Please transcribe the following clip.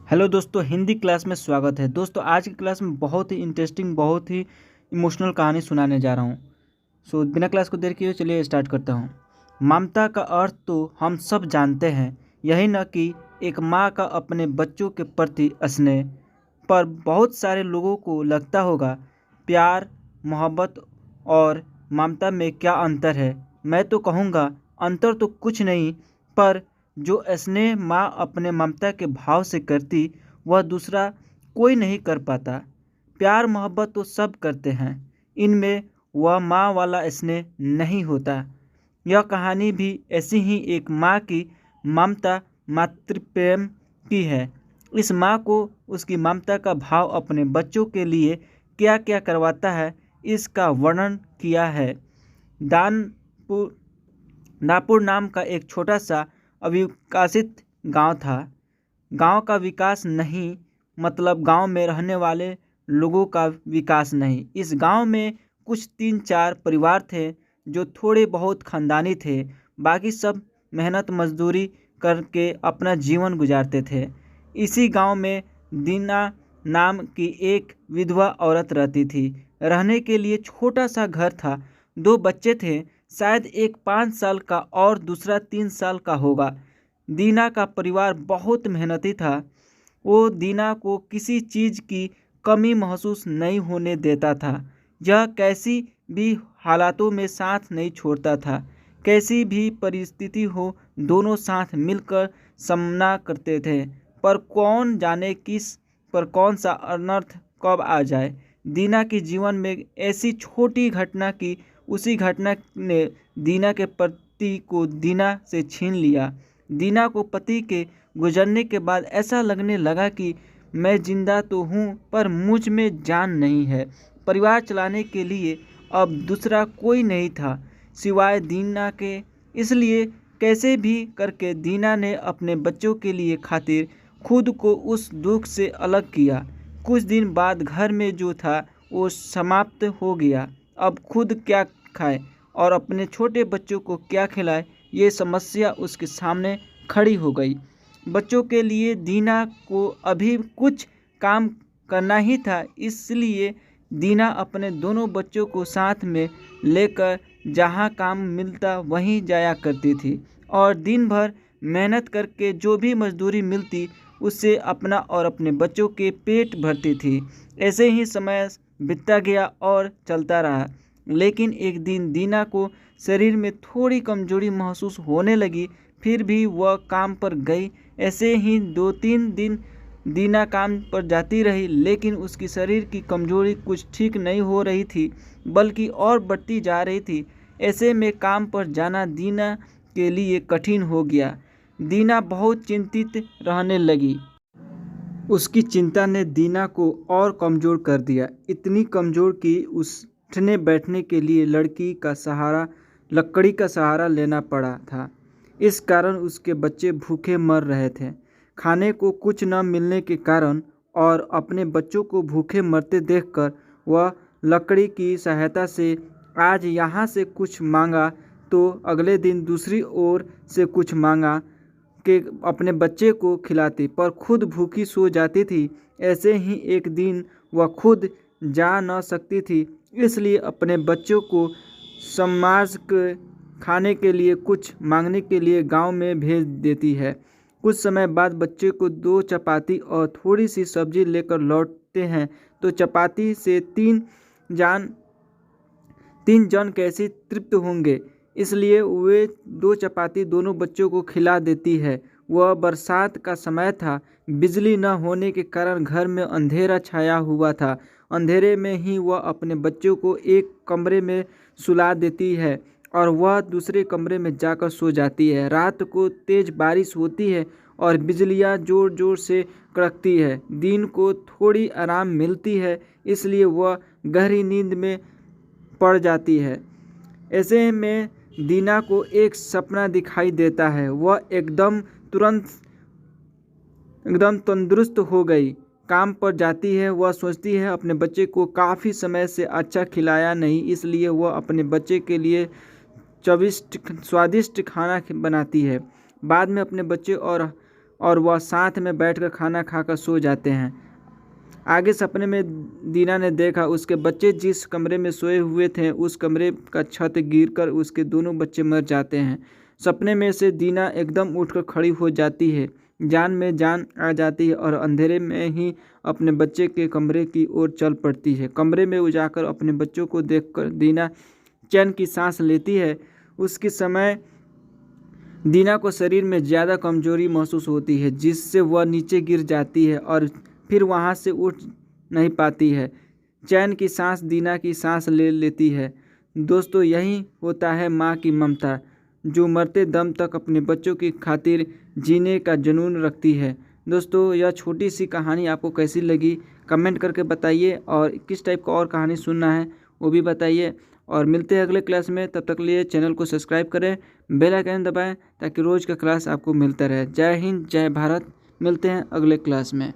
Hello दोस्तों, Hindi class में स्वागत है। दोस्तों, आज की क्लास में बहुत ही इंटरेस्टिंग, बहुत ही इमोशनल कहानी सुनाने जा रहा हूँ। बिना क्लास को देर किए चलिए स्टार्ट करता हूँ। ममता का अर्थ तो हम सब जानते हैं, यही न कि एक माँ का अपने बच्चों के प्रति स्नेह। पर बहुत सारे लोगों को लगता होगा प्यार, मोहब्बत और ममता में क्या अंतर है। मैं तो कहूँगा अंतर तो कुछ नहीं, पर जो स्नेह माँ अपने ममता के भाव से करती वह दूसरा कोई नहीं कर पाता। प्यार मोहब्बत तो सब करते हैं, इनमें वह माँ वाला स्नेह नहीं होता। यह कहानी भी ऐसी ही एक माँ की ममता, मातृ प्रेम की है। इस माँ को उसकी ममता का भाव अपने बच्चों के लिए क्या क्या करवाता है, इसका वर्णन किया है। दानपुर नापुर नाम का एक छोटा सा अविकसित गांव था। गांव का विकास नहीं मतलब गांव में रहने वाले लोगों का विकास नहीं। इस गांव में कुछ 3-4 परिवार थे जो थोड़े बहुत खानदानी थे। बाकी सब मेहनत मजदूरी करके अपना जीवन गुजारते थे। इसी गांव में दीना नाम की एक विधवा औरत रहती थी। रहने के लिए छोटा सा घर था। 2 बच्चे थे, शायद एक 5 साल का और दूसरा 3 साल का होगा। दीना का परिवार बहुत मेहनती था। वो दीना को किसी चीज़ की कमी महसूस नहीं होने देता था। यह कैसी भी हालातों में साथ नहीं छोड़ता था। कैसी भी परिस्थिति हो, दोनों साथ मिलकर सामना करते थे। पर कौन जाने किस पर कौन सा अनर्थ कब आ जाए। दीना के जीवन में ऐसी छोटी घटना की उसी घटना ने दीना के पति को दीना से छीन लिया। दीना को पति के गुजरने के बाद ऐसा लगने लगा कि मैं जिंदा तो हूँ पर मुझ में जान नहीं है। परिवार चलाने के लिए अब दूसरा कोई नहीं था सिवाय दीना के। इसलिए कैसे भी करके दीना ने अपने बच्चों के लिए खातिर खुद को उस दुख से अलग किया। कुछ दिन बाद घर में जो था वो समाप्त हो गया। अब खुद क्या खाए और अपने छोटे बच्चों को क्या खिलाए, ये समस्या उसके सामने खड़ी हो गई। बच्चों के लिए दीना को अभी कुछ काम करना ही था, इसलिए दीना अपने दोनों बच्चों को साथ में लेकर जहाँ काम मिलता वहीं जाया करती थी और दिन भर मेहनत करके जो भी मजदूरी मिलती उससे अपना और अपने बच्चों के पेट भरती थी। ऐसे ही समय बीतता गया और चलता रहा। लेकिन एक दिन दीना को शरीर में थोड़ी कमजोरी महसूस होने लगी। फिर भी वह काम पर गई। ऐसे ही 2-3 दिन दीना काम पर जाती रही, लेकिन उसकी शरीर की कमजोरी कुछ ठीक नहीं हो रही थी, बल्कि और बढ़ती जा रही थी। ऐसे में काम पर जाना दीना के लिए कठिन हो गया। दीना बहुत चिंतित रहने लगी। उसकी चिंता ने दीना को और कमज़ोर कर दिया, इतनी कमज़ोर कि उठने बैठने के लिए लकड़ी का सहारा लेना पड़ा था। इस कारण उसके बच्चे भूखे मर रहे थे। खाने को कुछ न मिलने के कारण और अपने बच्चों को भूखे मरते देखकर वह लकड़ी की सहायता से आज यहाँ से कुछ मांगा तो अगले दिन दूसरी ओर से कुछ मांगा के अपने बच्चे को खिलाती, पर खुद भूखी सो जाती थी। ऐसे ही एक दिन वह खुद जा न सकती थी, इसलिए अपने बच्चों को समाज के खाने के लिए कुछ मांगने के लिए गांव में भेज देती है। कुछ समय बाद बच्चे को 2 चपाती और थोड़ी सी सब्जी लेकर लौटते हैं तो चपाती से 3 जन कैसे तृप्त होंगे, इसलिए वे 2 चपाती दोनों बच्चों को खिला देती है। वह बरसात का समय था। बिजली न होने के कारण घर में अंधेरा छाया हुआ था। अंधेरे में ही वह अपने बच्चों को एक कमरे में सुला देती है और वह दूसरे कमरे में जाकर सो जाती है। रात को तेज बारिश होती है और बिजलियाँ जोर जोर से कड़कती है। दिन को थोड़ी आराम मिलती है, इसलिए वह गहरी नींद में पड़ जाती है। ऐसे में दीना को एक सपना दिखाई देता है। वह एकदम तंदुरुस्त हो गई। काम पर जाती है। वह सोचती है अपने बच्चे को काफ़ी समय से अच्छा खिलाया नहीं, इसलिए वह अपने बच्चे के लिए स्वादिष्ट खाना बनाती है। बाद में अपने बच्चे और और वह साथ में बैठकर खाना खाकर सो जाते हैं। आगे सपने में दीना ने देखा उसके बच्चे जिस कमरे में सोए हुए थे उस कमरे का छत गिरकर उसके दोनों बच्चे मर जाते हैं। सपने में से दीना एकदम उठकर खड़ी हो जाती है, जान में जान आ जाती है और अंधेरे में ही अपने बच्चे के कमरे की ओर चल पड़ती है। कमरे में जाकर अपने बच्चों को देखकर दीना चैन की सांस लेती है। उसके समय दीना को शरीर में ज़्यादा कमजोरी महसूस होती है जिससे वह नीचे गिर जाती है और फिर वहाँ से उठ नहीं पाती है। चैन की सांस दीना की सांस ले लेती है। दोस्तों, यही होता है माँ की ममता, जो मरते दम तक अपने बच्चों की खातिर जीने का जुनून रखती है। दोस्तों, यह छोटी सी कहानी आपको कैसी लगी कमेंट करके बताइए, और किस टाइप का और कहानी सुनना है वो भी बताइए। और मिलते हैं अगले क्लास में, तब तक के लिए चैनल को सब्सक्राइब करें, बेल आइकन दबाएं ताकि रोज़ का क्लास आपको मिलता रहे। जय हिंद, जय भारत। मिलते हैं अगले क्लास में।